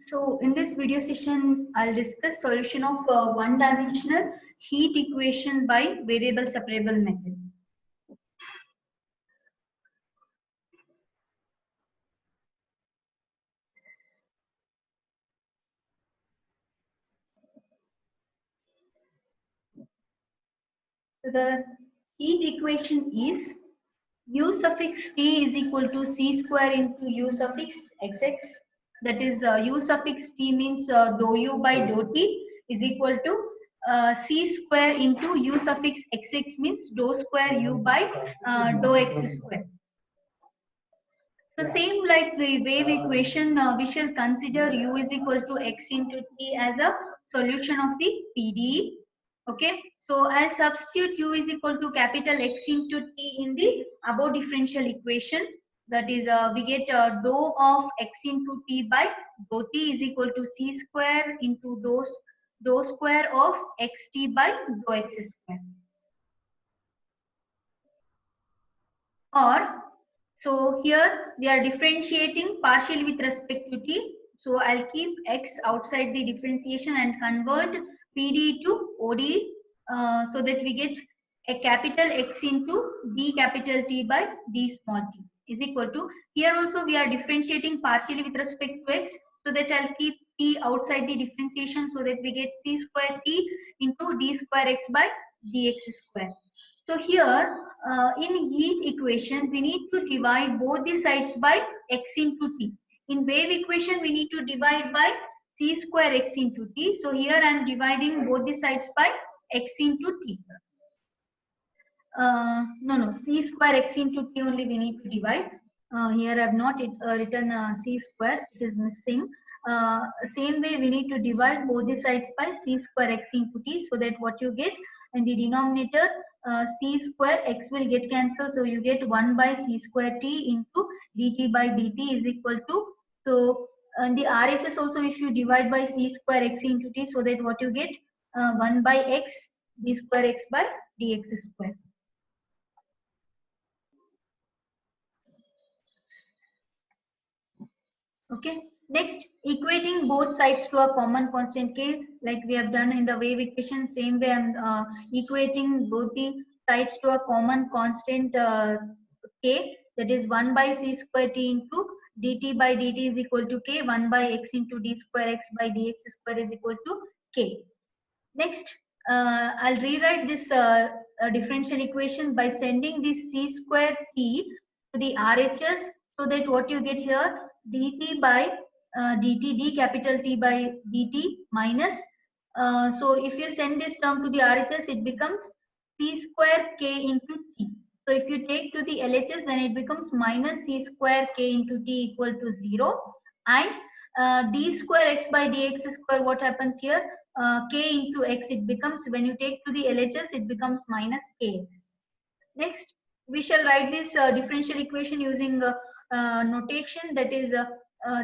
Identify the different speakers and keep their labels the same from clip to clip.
Speaker 1: So in this video session, I'll discuss solution of one-dimensional heat equation by variable separable method. So the heat equation is U suffix T is equal to C square into U suffix XX. That is U suffix T means dou U by dou T is equal to C square into U suffix XX means dou square U by dou X square. So same like the wave equation, we shall consider U is equal to X into T as a solution of the PDE. Okay, so I'll substitute U is equal to capital X into T in the above differential equation. That is, we get dou of X into T by dou T is equal to C square into dou square of XT by dou X square. Or so here we are differentiating partially with respect to t. So I'll keep x outside the differentiation and convert PD to OD so that we get a capital X into D capital T by D small t is equal to, here also we are differentiating partially with respect to x, so that I'll keep t outside the differentiation so that we get C square t into D square x by dx square. So here in heat equation, we need to divide both the sides by x into t. In wave equation, we need to divide by c square x into t. So here I am dividing both the sides by x into t. No, c square x into t only we need to divide. Here I have not written c square, it is missing. Same way we need to divide both the sides by c square x into t, so that what you get in the denominator, c square x will get cancelled, so you get 1 by c square t into dt by dt is equal to, so in the RHS also if you divide by c square x into t, so that what you get 1 by x d square x by dx square. Okay, next equating both sides to a common constant k, like we have done in the wave equation. Same way I'm equating both the sides to a common constant k, that is 1 by c square t into dt by dt is equal to k, 1 by x into d square x by dx square is equal to k. Next, I'll rewrite this differential equation by sending this c square t to the RHS, so that what you get here, dt by dt, d capital T by dt minus, so if you send this term to the RHS, it becomes c square k into t. So if you take to the LHS, then it becomes minus c square k into t equal to 0. And d square x by dx square, what happens here? K into x, it becomes, when you take to the LHS, it becomes minus kx. Next, we shall write this differential equation using notation, that is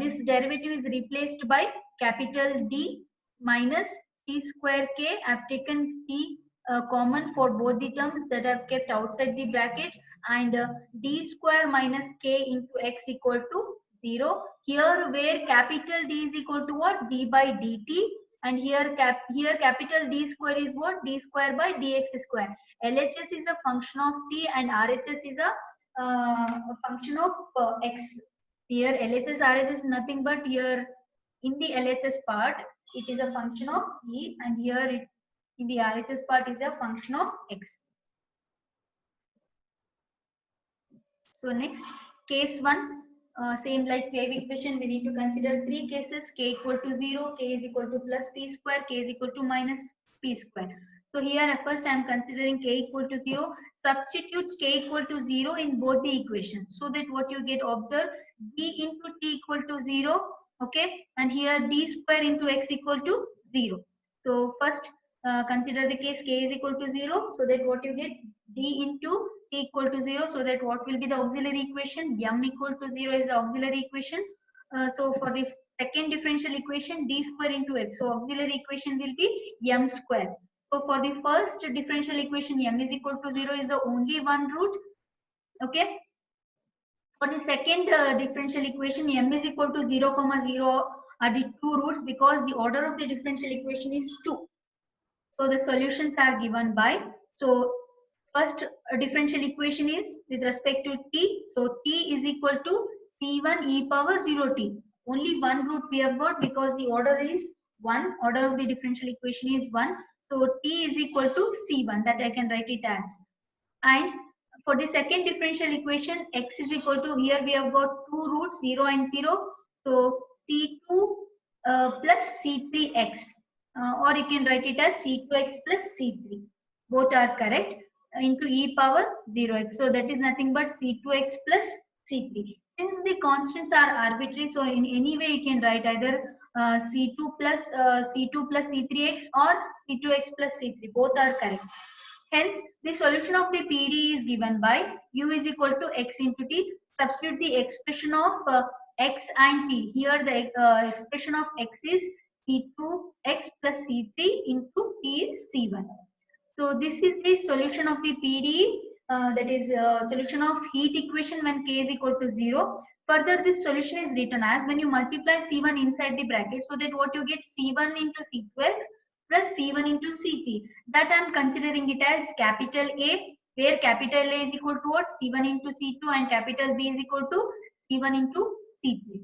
Speaker 1: this derivative is replaced by capital D minus c square k. I have taken t common for both the terms that I have kept outside the bracket, and d square minus k into x equal to 0. Here where capital D is equal to what? D by dt, and here capital D square is what? D square by dx square. LHS is a function of t and RHS is a function of x. Here LHS RHS is nothing but, here in the LHS part it is a function of t, and here it in the RHS part is a function of x. So next, case 1, same like wave equation, we need to consider 3 cases: k equal to 0, k is equal to plus p square, k is equal to minus p square. So here at first I am considering k equal to 0. Substitute k equal to 0 in both the equations, so that what you get, observe, d into t equal to 0, okay, and here d square into x equal to 0. So first consider the case k is equal to 0, so that what you get, d into t equal to 0, so that what will be the auxiliary equation? M equal to 0 is the auxiliary equation. So for the second differential equation, d square into x, so auxiliary equation will be m square. So for the first differential equation, m is equal to 0 is the only one root. Okay. For the second differential equation, m is equal to 0, 0 are the two roots because the order of the differential equation is 2. So the solutions are given by, so first differential equation is with respect to t, so t is equal to c1 e power 0t. Only one root we have got because the order is 1, order of the differential equation is 1, so t is equal to c1, that I can write it as. And for the second differential equation, x is equal to, here we have got two roots 0 and 0, so c2 plus c3x, or you can write it as c2x plus c3, both are correct, into e power 0x, so that is nothing but c2x plus c3. Since the constants are arbitrary, so in any way you can write either c2 plus c3x or c2x plus c3, both are correct. Hence, the solution of the PD is given by u is equal to x into t. Substitute the expression of x and t. Here the expression of x is c2x plus c3 into t is c1. So this is the solution of the PDE, that is solution of heat equation when k is equal to 0. Further, this solution is written as when you multiply C1 inside the bracket, so that what you get C1 into C2x plus C1 into C3. That I am considering it as capital A, where capital A is equal to what? C1 into C2, and capital B is equal to C1 into C3.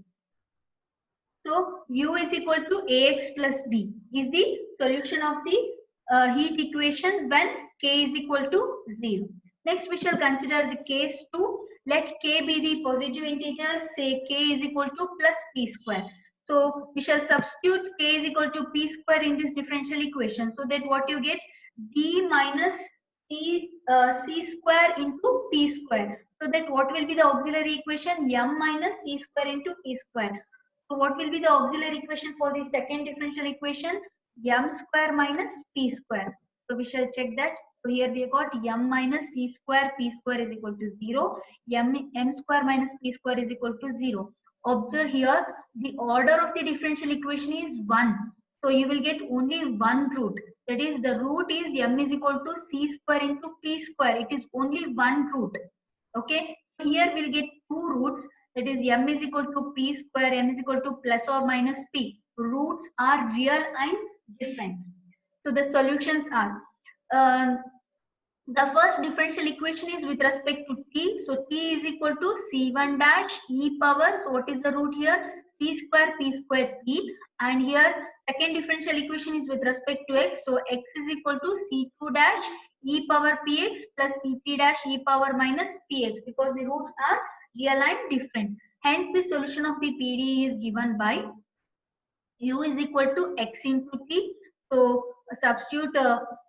Speaker 1: So u is equal to ax plus b is the solution of the heat equation when k is equal to 0. Next, we shall consider the case 2. Let k be the positive integer, say k is equal to plus p square. So we shall substitute k is equal to p square in this differential equation, so that what you get, d minus c square into p square. So that what will be the auxiliary equation, m minus c square into p square. So what will be the auxiliary equation for the second differential equation? M square minus p square. So we shall check that. So here we have got m minus c square p square is equal to 0. M square minus p square is equal to 0. Observe here the order of the differential equation is 1. So you will get only one root. That is, the root is m is equal to c square into p square. It is only one root. Okay. So here we'll get two roots. That is, m is equal to p square, m is equal to plus or minus p. Roots are real and different. So the solutions are, the first differential equation is with respect to t. So t is equal to c1 dash e power. So what is the root here? C square p square t. And here second differential equation is with respect to x. So x is equal to c2 dash e power px plus c3 dash e power minus px, because the roots are real and different. Hence the solution of the PD is given by u is equal to x into t. So substitute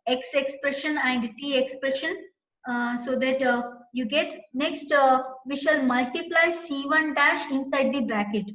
Speaker 1: x expression and t expression, so that you get, next we shall multiply c1 dash inside the bracket,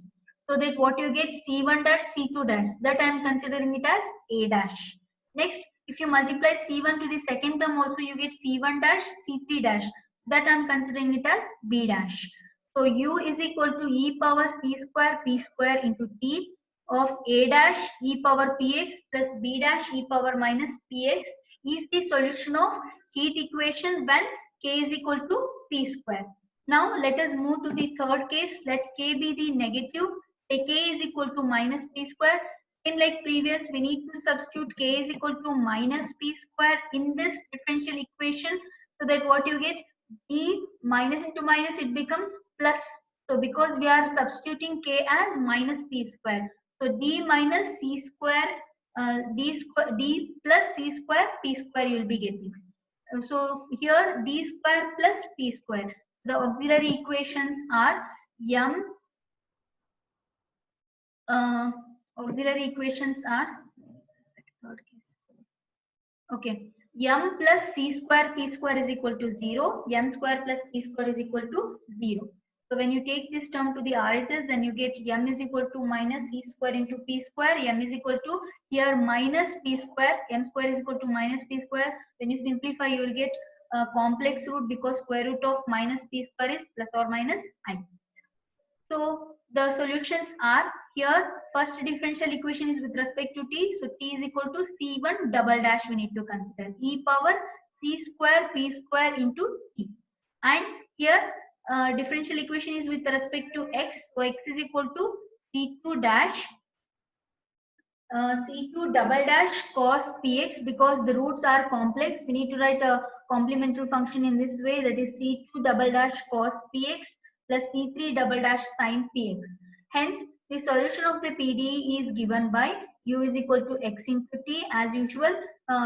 Speaker 1: so that what you get, c1 dash c2 dash, that I am considering it as a dash. Next, if you multiply c1 to the second term also, you get c1 dash c3 dash, that I am considering it as b dash. So u is equal to e power c square p square into t of a dash e power px plus b dash e power minus px is the solution of heat equation when k is equal to p square. Now let us move to the third case. Let k be the negative. Say k is equal to minus p square. Same like previous, we need to substitute k is equal to minus p square in this differential equation, so that what you get, d minus into minus, it becomes plus. So because we are substituting k as minus p square, so d minus c square, d plus c square p square you will be getting. So here d square plus p square. The auxiliary equations are m. Auxiliary equations are, okay, m plus c square p square is equal to 0. M square plus p square is equal to 0. So when you take this term to the RHS, then you get m is equal to minus c square into p square. M is equal to, here minus p square. M square is equal to minus p square. When you simplify, you will get a complex root, because square root of minus p square is plus or minus I. So the solutions are, here first differential equation is with respect to t. So t is equal to c1 double dash we need to consider, e power c square p square into t. And here differential equation is with respect to x. So x is equal to c2 dash C2 double dash cos px, because the roots are complex, we need to write a complementary function in this way, that is C2 double dash cos px plus C3 double dash sin px. Hence, the solution of the PDE is given by u is equal to x into t. As usual,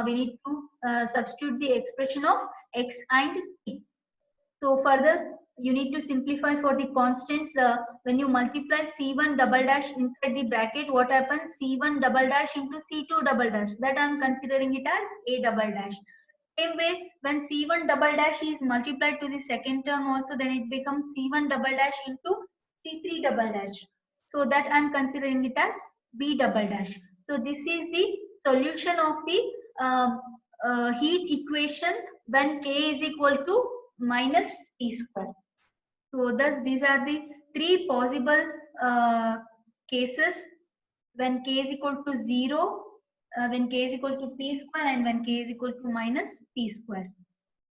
Speaker 1: we need to substitute the expression of x and t. So further, you need to simplify for the constants. When you multiply C1 double dash inside the bracket, what happens? C1 double dash into C2 double dash. That I am considering it as A double dash. Same way, when C1 double dash is multiplied to the second term also, then it becomes C1 double dash into C3 double dash. So that I am considering it as B double dash. So this is the solution of the heat equation when K is equal to minus P square. So thus these are the three possible cases when K is equal to 0, when K is equal to P square, and when K is equal to minus P square.